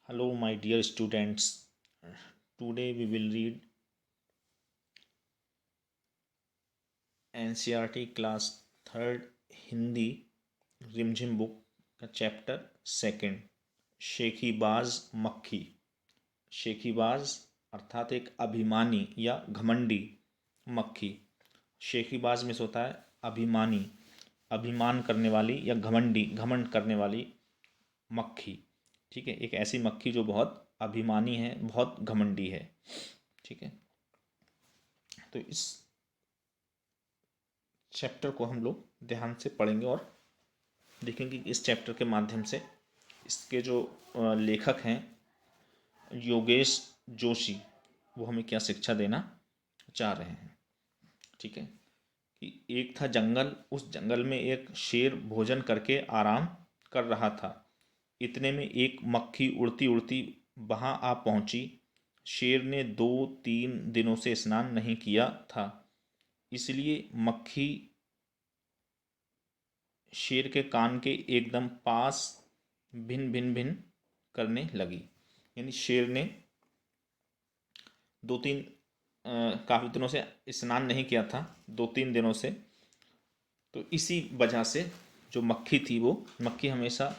Hello, my dear students. Today we will read NCERT class third Hindi रिमझिम book का chapter second शेखीबाज मक्खी। शेखीबाज अर्थात एक अभिमानी या घमंडी मक्खी। शेखीबाज में से होता है अभिमानी, अभिमान करने वाली या घमंडी, घमंड करने वाली मक्खी। ठीक है, एक ऐसी मक्खी जो बहुत अभिमानी है, बहुत घमंडी है। ठीक है, तो इस चैप्टर को हम लोग ध्यान से पढ़ेंगे और देखेंगे कि इस चैप्टर के माध्यम से इसके जो लेखक हैं योगेश जोशी, वो हमें क्या शिक्षा देना चाह रहे हैं। ठीक है, कि एक था जंगल, उस जंगल में एक शेर भोजन करके आराम कर रहा था। इतने में एक मक्खी उड़ती उड़ती वहाँ आ पहुँची। शेर ने 2-3 दिनों से स्नान नहीं किया था, इसलिए मक्खी शेर के कान के एकदम पास भिन भिन भिन करने लगी। यानी शेर ने 2-3 काफ़ी दिनों से स्नान नहीं किया था, 2-3 दिनों से। तो इसी वजह से जो मक्खी थी, वो मक्खी हमेशा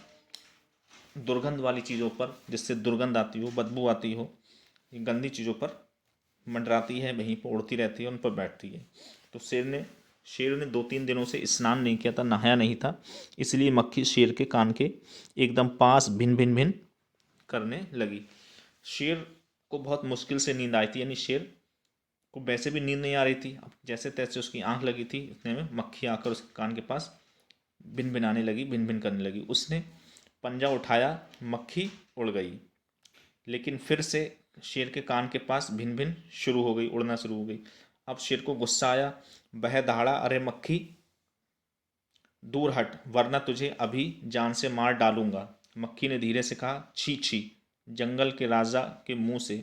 दुर्गंध वाली चीज़ों पर, जिससे दुर्गंध आती हो, बदबू आती हो, गंदी चीज़ों पर मंडराती है, वहीं पर उड़ती रहती है, उन पर बैठती है। तो शेर ने 2-3 दिनों से स्नान नहीं किया था, नहाया नहीं था, इसलिए मक्खी शेर के कान के एकदम पास भिन भिन भिन करने लगी। शेर को बहुत मुश्किल से नींद आई थी, यानी शेर को वैसे भी नींद नहीं आ रही थी। अब जैसे तैसे उसकी आंख लगी थी, इतने में मक्खी आकर उसके कान के पास भिन भिन आने लगी, भिन भिन करने लगी। उसने पंजा उठाया, मक्खी उड़ गई। लेकिन फिर से शेर के कान के पास भिन भिन शुरू हो गई, उड़ना शुरू हो गई। अब शेर को गुस्सा आया, वह दहाड़ा, अरे मक्खी दूर हट, वरना तुझे अभी जान से मार डालूंगा। मक्खी ने धीरे से कहा, छी छी, जंगल के राजा के मुंह से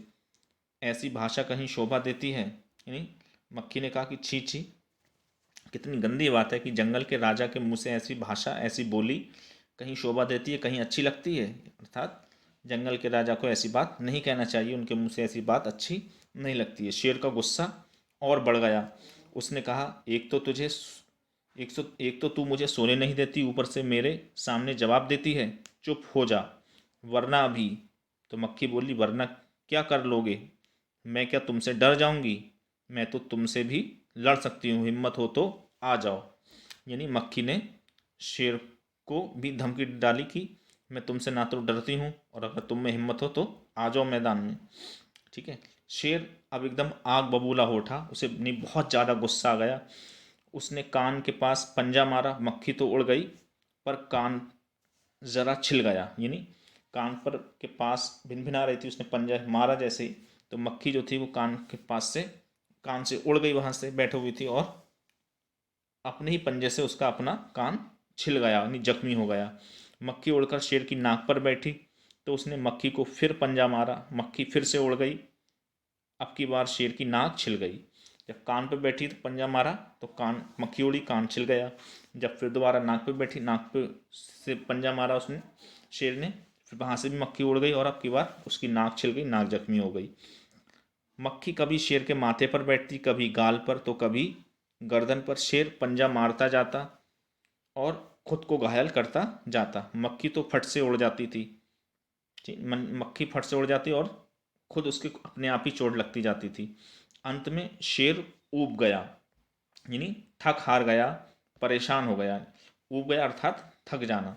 ऐसी भाषा कहीं शोभा देती है। यानी मक्खी ने कहा कि छी छी, कितनी गंदी बात है कि जंगल के राजा के मुंह से ऐसी भाषा, ऐसी बोली कहीं शोभा देती है, कहीं अच्छी लगती है। अर्थात जंगल के राजा को ऐसी बात नहीं कहना चाहिए, उनके मुंह से ऐसी बात अच्छी नहीं लगती है। शेर का गुस्सा और बढ़ गया। उसने कहा, एक तो तू मुझे सोने नहीं देती, ऊपर से मेरे सामने जवाब देती है। चुप हो जा, वरना अभी। तो मक्खी बोली, वरना क्या कर लोगे? मैं क्या तुमसे डर जाऊंगी? मैं तो तुमसे भी लड़ सकती हूँ, हिम्मत हो तो आ जाओ। यानी मक्खी ने शेर को भी धमकी डाली कि मैं तुमसे ना तो डरती हूँ, और अगर तुम में हिम्मत हो तो आ जाओ मैदान में। ठीक है, शेर अब एकदम आग बबूला हो उठा, उसे नहीं बहुत ज़्यादा गुस्सा आ गया। उसने कान के पास पंजा मारा, मक्खी तो उड़ गई, पर कान ज़रा छिल गया। यानी कान पर के पास भिन भिना रही थी, उसने पंजा मारा जैसे ही, तो मक्खी जो थी वो कान से उड़ गई, वहाँ से बैठी हुई थी, और अपने ही पंजे से उसका अपना कान छिल गया, यानी जख्मी हो गया। मक्खी उड़कर शेर की नाक पर बैठी, तो उसने मक्खी को फिर पंजा मारा, मक्खी फिर से उड़ गई। अब की बार शेर की नाक छिल गई। जब कान पर बैठी तो पंजा मारा, तो कान मक्खी उड़ी, कान छिल गया। जब फिर दोबारा नाक पे बैठी, नाक पे से पंजा मारा उसने, शेर ने, फिर वहाँ से भी मक्खी उड़ गई, और अब की बार उसकी नाक छिल गई, नाक जख्मी हो गई। मक्खी कभी शेर के माथे पर बैठती, कभी गाल पर, तो कभी गर्दन पर। शेर पंजा मारता जाता और खुद को घायल करता जाता। मक्खी तो फट से उड़ जाती थी, मक्खी फट से उड़ जाती और खुद उसके अपने आप ही चोट लगती जाती थी। अंत में शेर ऊब गया, यानी थक हार गया, परेशान हो गया। ऊब गया अर्थात थक जाना।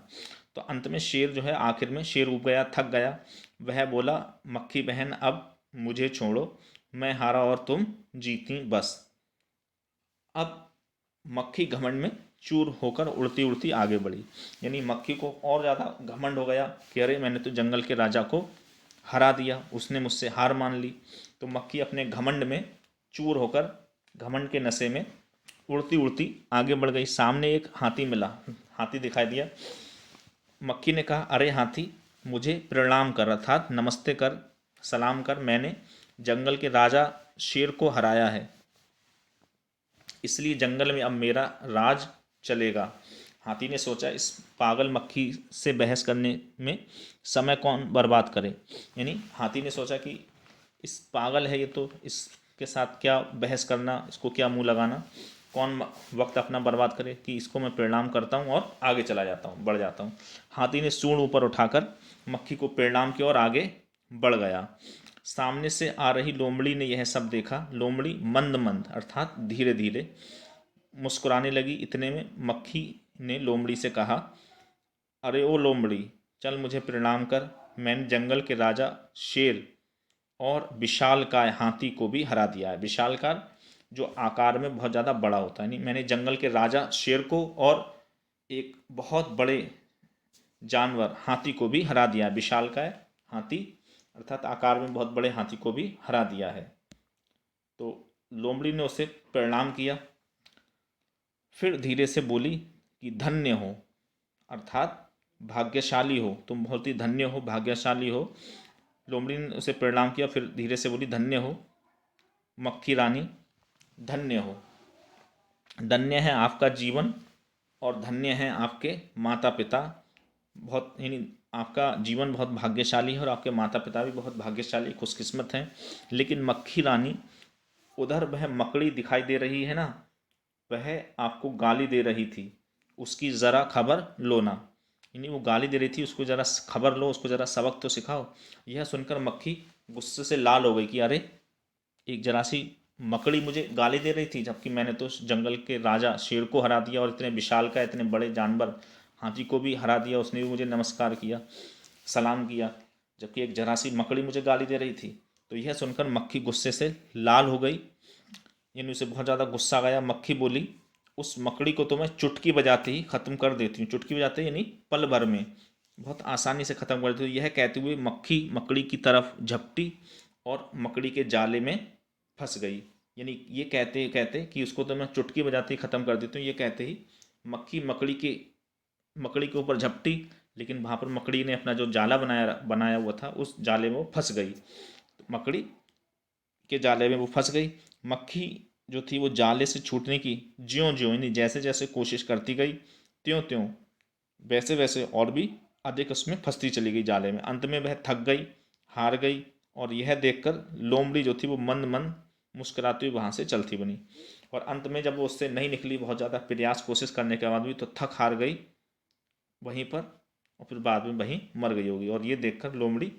तो अंत में शेर जो है, आखिर में शेर ऊब गया, थक गया। वह बोला, मक्खी बहन अब मुझे छोड़ो, मैं हारा और तुम जीती बस। अब मक्खी घमंड में चूर होकर उड़ती उड़ती आगे बढ़ी। यानी मक्खी को और ज़्यादा घमंड हो गया कि अरे मैंने तो जंगल के राजा को हरा दिया, उसने मुझसे हार मान ली। तो मक्खी अपने घमंड में चूर होकर, घमंड के नशे में उड़ती उड़ती आगे बढ़ गई। सामने एक हाथी मिला, हाथी दिखाई दिया। मक्खी ने कहा, अरे हाथी, मुझे प्रणाम कर, अर्थात नमस्ते कर, सलाम कर, मैंने जंगल के राजा शेर को हराया है, इसलिए जंगल में अब मेरा राज चलेगा। हाथी ने सोचा इस पागल मक्खी से बहस करने में समय कौन बर्बाद करे। यानी हाथी ने सोचा कि इस पागल है ये, तो इसके साथ क्या बहस करना, इसको क्या मुंह लगाना, कौन वक्त अपना बर्बाद करे, कि इसको मैं प्रणाम करता हूँ और आगे चला जाता हूँ, बढ़ जाता हूँ। हाथी ने सूंड ऊपर उठाकर मक्खी को प्रणाम किया और आगे बढ़ गया। सामने से आ रही लोमड़ी ने यह सब देखा। लोमड़ी मंद मंद अर्थात धीरे धीरे मुस्कुराने लगी। इतने में मक्खी ने लोमड़ी से कहा, अरे ओ लोमड़ी, चल मुझे प्रणाम कर। मैंने जंगल के राजा शेर और विशालकाय हाथी को भी हरा दिया है। विशालकाय जो आकार में बहुत ज़्यादा बड़ा होता है, नहीं, मैंने जंगल के राजा शेर को और एक बहुत बड़े जानवर हाथी को भी हरा दिया है। विशालकाय हाथी अर्थात आकार में बहुत बड़े हाथी को भी हरा दिया है। तो लोमड़ी ने उसे प्रणाम किया, फिर धीरे से बोली कि धन्य हो, अर्थात भाग्यशाली हो, तुम बहुत ही धन्य हो, भाग्यशाली हो। लोमड़ी ने उसे प्रणाम किया, फिर धीरे से बोली धन्य हो मक्खी रानी, धन्य हो। धन्य है आपका जीवन और धन्य है आपके माता पिता। बहुत यानी आपका जीवन बहुत भाग्यशाली है और आपके माता पिता भी बहुत भाग्यशाली खुशकिस्मत हैं। लेकिन मक्खी रानी, उधर वह मकड़ी दिखाई दे रही है ना, वह आपको गाली दे रही थी, उसकी ज़रा खबर लो ना। यानी वो गाली दे रही थी, उसको ज़रा खबर लो, उसको ज़रा सबक तो सिखाओ। यह सुनकर मक्खी गुस्से से लाल हो गई कि अरे, एक जरा सी मकड़ी मुझे गाली दे रही थी, जबकि मैंने तो जंगल के राजा शेर को हरा दिया और इतने विशाल का, इतने बड़े जानवर हाथी को भी हरा दिया, उसने भी मुझे नमस्कार किया, सलाम किया, जबकि एक जरा सी मकड़ी मुझे गाली दे रही थी। तो यह सुनकर मक्खी गुस्से से लाल हो गई, यानी उसे बहुत ज़्यादा गुस्सा गया। मक्खी बोली, उस मकड़ी को तो मैं चुटकी बजाते ही ख़त्म कर देती हूँ। चुटकी बजाते यानी पल भर में, बहुत आसानी से ख़त्म कर देती हूँ। यह कहते हुए मक्खी मकड़ी की तरफ झपटी और मकड़ी के जाले में फंस गई। यानी ये कहते कहते कि उसको तो मैं चुटकी बजाते ही ख़त्म कर देती हूँ, ये कहते ही मक्खी मकड़ी के ऊपर झपटी, लेकिन वहाँ पर मकड़ी ने अपना जो जाला बनाया बनाया हुआ था, उस जाले में वो फंस गई। तो मकड़ी के जाले में वो फंस गई। मक्खी जो थी वो जाले से छूटने की ज्यों ज्यों यानी जैसे जैसे कोशिश करती गई, त्यों त्यों वैसे वैसे और भी अधिक उसमें फंसती चली गई जाले में। अंत में वह थक गई, हार गई, और यह देखकर लोमड़ी जो थी वो मंद मंद मुस्कुराती हुई वहाँ से चलती बनी। और अंत में जब वो उससे नहीं निकली, बहुत ज़्यादा प्रयास कोशिश करने के बाद भी, तो थक हार गई वहीं पर, और फिर बाद में वहीं मर गई होगी। और ये देखकर लोमड़ी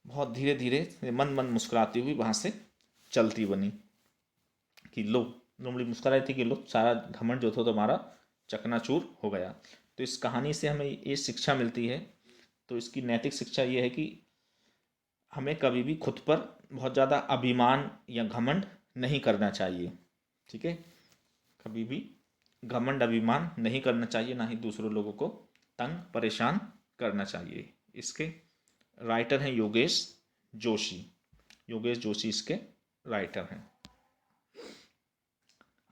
बहुत धीरे धीरे मंद मंद मुस्कुराती हुई वहाँ से चलती बनी। कि लो, लोमड़ी मुस्कुराई थी कि लो, सारा घमंड जो था तुम्हारा चकनाचूर हो गया। तो इस कहानी से हमें ये शिक्षा मिलती है। तो इसकी नैतिक शिक्षा ये है कि हमें कभी भी खुद पर बहुत ज़्यादा अभिमान या घमंड नहीं करना चाहिए। ठीक है, कभी भी घमंड अभिमान नहीं करना चाहिए, ना ही दूसरों लोगों को तंग परेशान करना चाहिए। इसके राइटर हैं योगेश जोशी। योगेश जोशी इसके राइटर हैं।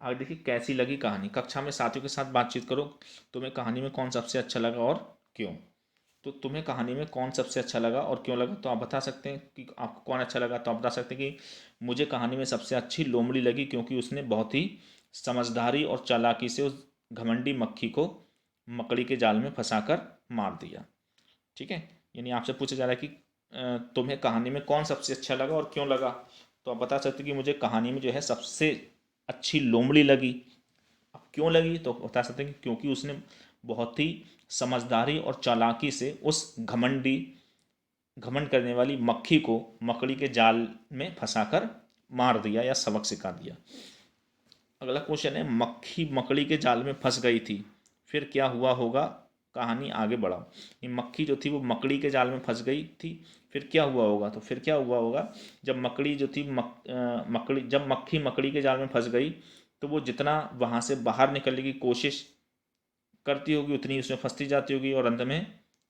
आगे देखिए कैसी लगी कहानी। कक्षा में साथियों के साथ बातचीत करो, तुम्हें कहानी में कौन सबसे अच्छा लगा और क्यों। तो तुम्हें कहानी में कौन सबसे अच्छा लगा और क्यों लगा, तो आप बता सकते हैं कि आपको कौन अच्छा लगा। तो आप बता सकते हैं कि मुझे कहानी में सबसे अच्छी लोमड़ी लगी, क्योंकि उसने बहुत ही समझदारी और चालाकी से उस घमंडी मक्खी को मकड़ी के जाल में फंसाकर मार दिया। ठीक है, यानी आपसे पूछा जा रहा है कि तुम्हें कहानी में कौन सबसे अच्छा लगा और क्यों लगा। तो आप बता सकते हैं कि मुझे कहानी में जो है सबसे अच्छी लोमड़ी लगी। अब क्यों लगी, तो बता सकते हैं कि क्योंकि उसने बहुत ही समझदारी और चालाकी से उस घमंड करने वाली मक्खी को मकड़ी के जाल में फंसाकर मार दिया या सबक सिखा दिया। अगला क्वेश्चन है, मक्खी मकड़ी के जाल में फंस गई थी, फिर क्या हुआ होगा, कहानी आगे बढ़ाओ। ये मक्खी जो थी वो मकड़ी के जाल में फंस गई थी, फिर क्या हुआ होगा। तो फिर क्या हुआ होगा, जब मकड़ी जो थी जब मक्खी मकड़ी के जाल में फंस गई, तो वो जितना वहाँ से बाहर निकलने की कोशिश करती होगी उतनी उसमें फंसती जाती होगी, और अंत में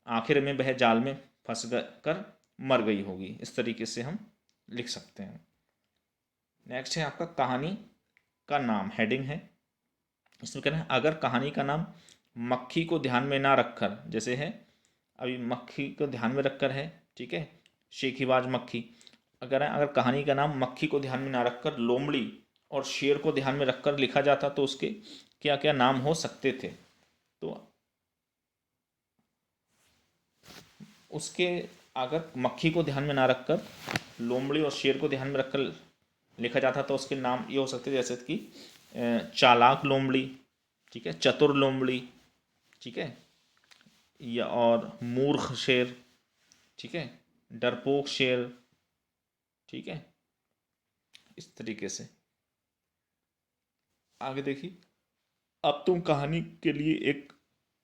आखिर में वह जाल में फंस कर मर गई होगी। इस तरीके से हम लिख सकते हैं। नेक्स्ट है आपका कहानी का नाम, हेडिंग है। इसमें कहना है, अगर कहानी का नाम मक्खी को ध्यान में ना रखकर, जैसे है अभी मक्खी को ध्यान में रखकर है, ठीक है, शेखीबाज मक्खी। अगर कहानी का नाम मक्खी को ध्यान में ना रखकर लोमड़ी और शेर को ध्यान में रखकर लिखा जाता, तो उसके क्या क्या नाम हो सकते थे। तो उसके अगर मक्खी को ध्यान में ना रखकर लोमड़ी और शेर को ध्यान में रखकर लिखा जाता तो उसके नाम ये हो सकते जैसे कि चालाक लोमड़ी, ठीक है, चतुर लोमड़ी, ठीक है, या और मूर्ख शेर, ठीक है, डरपोक शेर, ठीक है, इस तरीके से। आगे देखिए, अब तुम कहानी के लिए एक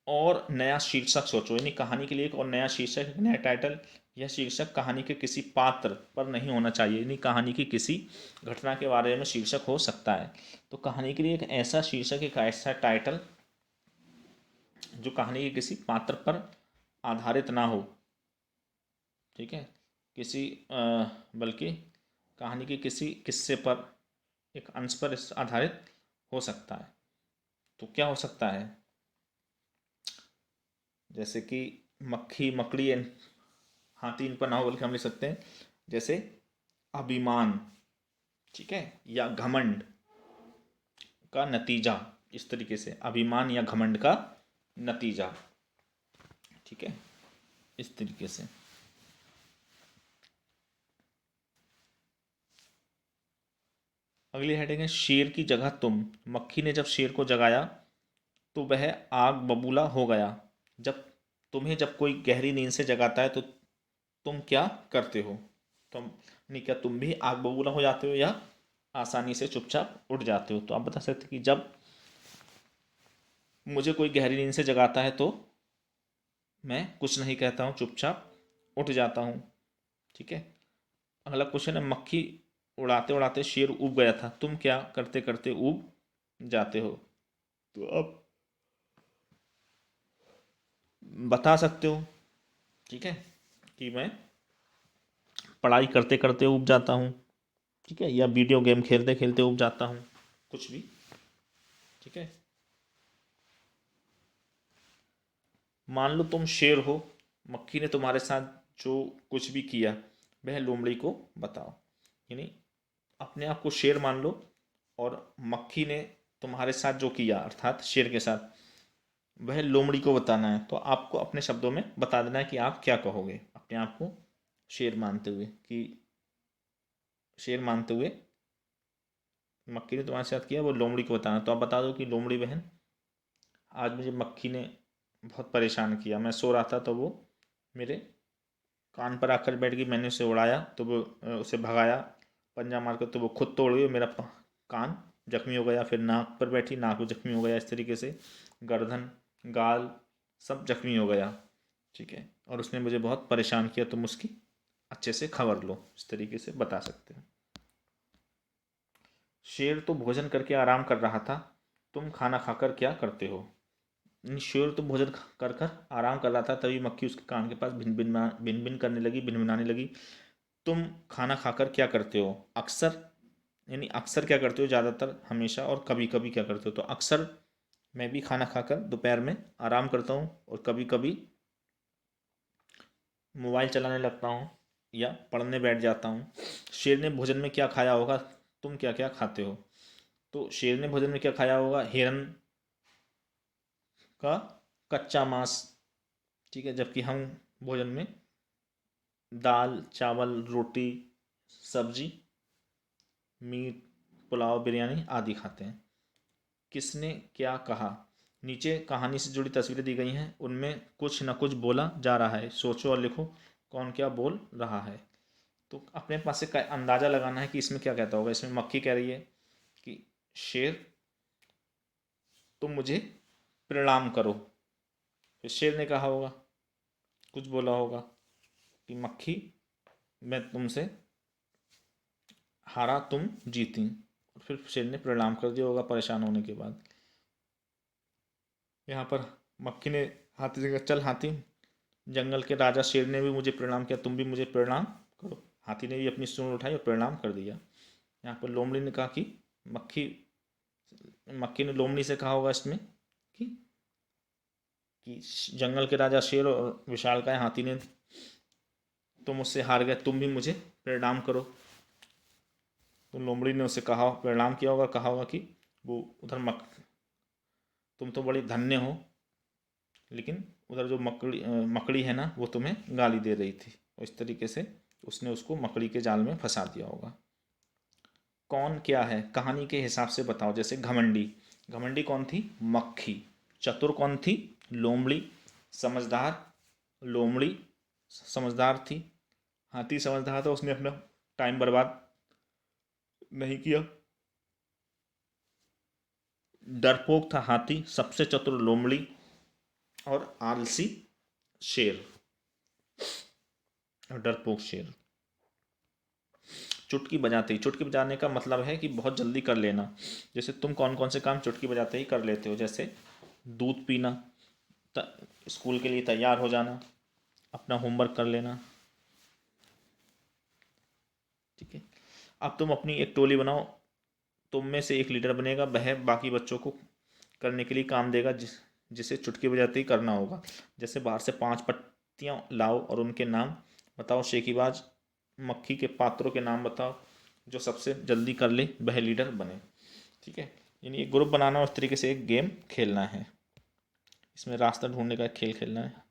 और नया शीर्षक सोचो, यानी कहानी के लिए एक और नया शीर्षक, एक नया टाइटल। यह शीर्षक कहानी के किसी पात्र पर नहीं होना चाहिए, यानी कहानी की किसी घटना के बारे में शीर्षक हो सकता है। तो कहानी के लिए एक ऐसा शीर्षक, एक ऐसा टाइटल जो कहानी के किसी पात्र पर आधारित ना हो, ठीक है, किसी बल्कि कहानी के किसी किस्से पर, एक अंश पर आधारित हो सकता है। तो क्या हो सकता है, जैसे कि मक्खी मकड़ी हाथी इन पर ना हो, बल्कि हम लिख सकते हैं जैसे अभिमान, ठीक है, या घमंड का नतीजा, इस तरीके से अभिमान या घमंड का नतीजा, ठीक है, इस तरीके से। अगली हेडिंग है शेर की जगह तुम। मक्खी ने जब शेर को जगाया तो वह आग बबूला हो गया। जब तुम्हें जब कोई गहरी नींद से जगाता है तो तुम क्या करते हो? तुम नहीं, क्या तुम भी आग बबूला हो जाते हो या आसानी से चुपचाप उठ जाते हो? तो आप बता सकते कि जब मुझे कोई गहरी नींद से जगाता है तो मैं कुछ नहीं कहता हूँ, चुपचाप उठ जाता हूँ, ठीक है। अगला क्वेश्चन है मक्खी उड़ाते उड़ाते शेर उब गया था, तुम क्या करते करते उब जाते हो? तो आप बता सकते हो, ठीक है, कि मैं पढ़ाई करते करते उब जाता हूँ, ठीक है, या वीडियो गेम खेलते खेलते उब जाता हूँ, कुछ भी, ठीक है। मान लो तुम शेर हो, मक्खी ने तुम्हारे साथ जो कुछ भी किया वह लोमड़ी को बताओ, यानी अपने आप को शेर मान लो और मक्खी ने तुम्हारे साथ जो किया अर्थात शेर के साथ वह लोमड़ी को बताना है। तो आपको अपने शब्दों में बता देना है कि आप क्या कहोगे अपने आप को शेर मानते हुए, कि शेर मानते हुए मक्खी ने तुम्हारे साथ किया वो लोमड़ी को बताना। तो आप बता दो कि लोमड़ी बहन, आज मुझे मक्खी ने बहुत परेशान किया, मैं सो रहा था तो वो मेरे कान पर आकर बैठ गई, मैंने उसे उड़ाया तो वो उसे भगाया पंजा मारकर, तो वो खुद तो उड़ गई, मेरा कान जख्मी हो गया, फिर नाक पर बैठी, नाक भी जख्मी हो गया, इस तरीके से गर्दन गाल सब जख्मी हो गया, ठीक है, और उसने मुझे बहुत परेशान किया, तुम उसकी अच्छे से खबर लो, इस तरीके से बता सकते हो। शेर तो भोजन करके आराम कर रहा था, तुम खाना खाकर क्या करते हो? शेर तो भोजन कर कर आराम कर रहा था, तभी मक्खी उसके कान के पास भिन भिन भिन भिन करने लगी, भिन भिनाने लगी। तुम खाना खाकर क्या करते हो? अक्सर, यानी अक्सर क्या करते हो, ज़्यादातर, हमेशा, और कभी कभी क्या करते हो? तो अक्सर मैं भी खाना खाकर दोपहर में आराम करता हूँ और कभी कभी मोबाइल चलाने लगता हूँ या पढ़ने बैठ जाता हूँ। शेर ने भोजन में क्या खाया होगा? तुम क्या क्या खाते हो? तो शेर ने भोजन में क्या खाया होगा? हिरन का कच्चा मांस, ठीक है, जबकि हम भोजन में दाल चावल रोटी सब्जी मीट पुलाव बिरयानी आदि खाते हैं। किसने क्या कहा? नीचे कहानी से जुड़ी तस्वीरें दी गई हैं, उनमें कुछ न कुछ बोला जा रहा है, सोचो और लिखो कौन क्या बोल रहा है। तो अपने पास से अंदाज़ा लगाना है कि इसमें क्या कहता होगा। इसमें मक्खी कह रही है कि शेर तुम मुझे प्रणाम करो, फिर शेर ने कहा होगा, कुछ बोला होगा कि मक्खी मैं तुमसे हारा तुम जीती, और फिर शेर ने प्रणाम कर दिया होगा परेशान होने के बाद। यहाँ पर मक्खी ने हाथी से कहा चल हाथी, जंगल के राजा शेर ने भी मुझे प्रणाम किया, तुम भी मुझे प्रणाम करो। हाथी ने भी अपनी सूंड उठाई और प्रणाम कर दिया। यहाँ पर लोमड़ी ने कहा कि मक्खी मक्खी ने लोमड़ी से कहा होगा इसमें कि कि जंगल के राजा शेर और विशालकाय हाथी ने तुम मुझसे हार गए, तुम भी मुझे प्रणाम करो। तो लोमड़ी ने उसे कहा, प्रणाम किया होगा, कहा होगा कि वो उधर मक तुम तो बड़ी धन्य हो, लेकिन उधर जो मकड़ी है ना वो तुम्हें गाली दे रही थी। और इस तरीके से उसने उसको मकड़ी के जाल में फंसा दिया होगा। कौन क्या है कहानी के हिसाब से बताओ। जैसे घमंडी, घमंडी कौन थी? मक्खी। चतुर कौन थी? लोमड़ी। समझदार, लोमड़ी समझदार थी। हाथी समझदार था, उसने अपना टाइम बर्बाद नहीं किया। डरपोक था हाथी, सबसे चतुर लोमड़ी, और आलसी शेर। और डरपोक शेर। चुटकी बजाते ही, चुटकी बजाने का मतलब है कि बहुत जल्दी कर लेना। जैसे तुम कौन कौन से काम चुटकी बजाते ही कर लेते हो? जैसे दूध पीना, स्कूल के लिए तैयार हो जाना, अपना होमवर्क कर लेना। ठीक है। अब तुम अपनी एक टोली बनाओ, तुम में से एक लीडर बनेगा, वह बाकी बच्चों को करने के लिए काम देगा जिसे चुटकी बजाते ही करना होगा। जैसे बाहर से 5 पत्तियां लाओ और उनके नाम बताओ। शेखीबाज मक्खी के पात्रों के नाम बताओ। जो सबसे जल्दी कर ले वह लीडर बने। ठीक है। यानी एक ग्रुप बनाना और उस तरीके से एक गेम खेलना है। इसमें रास्ता ढूंढने का खेल खेलना है।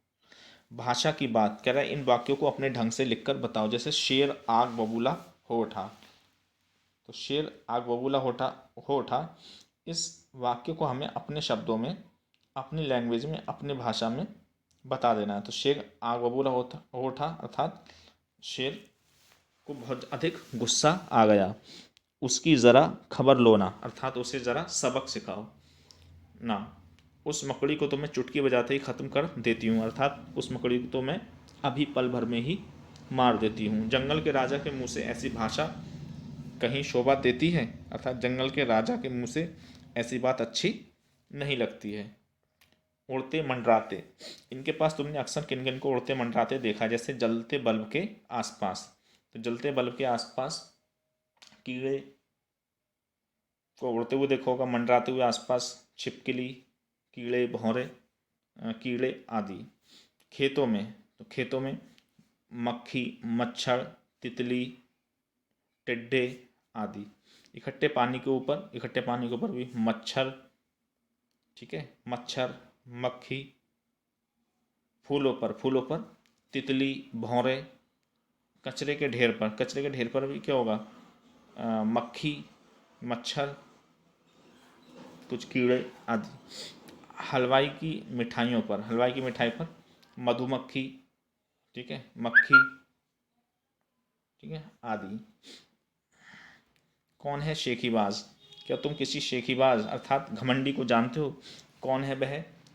भाषा की बात कह रहा है, इन वाक्यों को अपने ढंग से लिखकर बताओ। जैसे शेर आग बबूला हो उठा, तो शेर आग बबूला हो उठा, इस वाक्य को हमें अपने शब्दों में, अपनी लैंग्वेज में, अपनी भाषा में बता देना है। तो शेर आग बबूला हो उठा अर्थात शेर को बहुत अधिक गुस्सा आ गया। उसकी ज़रा खबर लो ना अर्थात उसे ज़रा सबक सिखाओ ना। उस मकड़ी को तो मैं चुटकी बजाते ही ख़त्म कर देती हूँ अर्थात उस मकड़ी को तो मैं अभी पल भर में ही मार देती हूँ। जंगल के राजा के मुंह से ऐसी भाषा कहीं शोभा देती है अर्थात जंगल के राजा के मुंह से ऐसी बात अच्छी नहीं लगती है। उड़ते मंडराते, इनके पास तुमने अक्सर किन किन को उड़ते मंडराते देखा? जैसे जलते बल्ब के आसपास, तो जलते बल्ब के आसपास कीड़े को उड़ते हुए देखा होगा, मंडराते हुए आसपास छिपकली, कीड़े, भौरे, कीड़े आदि। खेतों में, तो खेतों में मक्खी, मच्छर, तितली, टिड्डे आदि। इकट्ठे पानी के ऊपर भी मच्छर, ठीक है, मच्छर, मक्खी। फूलों पर तितली, भौरे। कचरे के ढेर पर भी क्या होगा? मक्खी, मच्छर, कुछ कीड़े आदि। हलवाई की मिठाई पर मधुमक्खी, ठीक है, मक्खी, ठीक है, आदि। कौन है शेखीबाज? क्या तुम किसी शेखीबाज अर्थात घमंडी को जानते हो? कौन है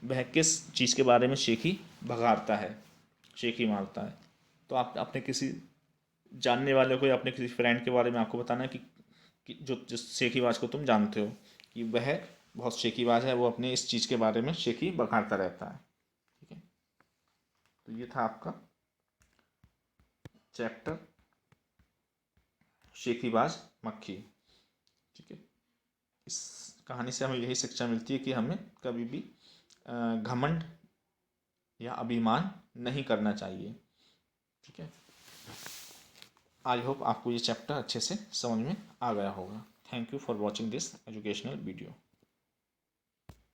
वह किस चीज़ के बारे में शेखी भगाड़ता है, शेखी मारता है? तो आप अपने किसी जानने वाले को या अपने किसी फ्रेंड के बारे में आपको बताना है कि जो जिस शेखीबाज को तुम जानते हो कि वह बहुत शेखीबाज है, वो अपने इस चीज़ के बारे में शेखी बघाड़ता रहता है। ठीक है। तो ये था आपका चैप्टर शेखीबाज मक्खी। ठीक है। इस कहानी से हमें यही शिक्षा मिलती है कि हमें कभी भी घमंड या अभिमान नहीं करना चाहिए। ठीक है। आई होप आपको ये चैप्टर अच्छे से समझ में आ गया होगा। Thank you for watching this educational video.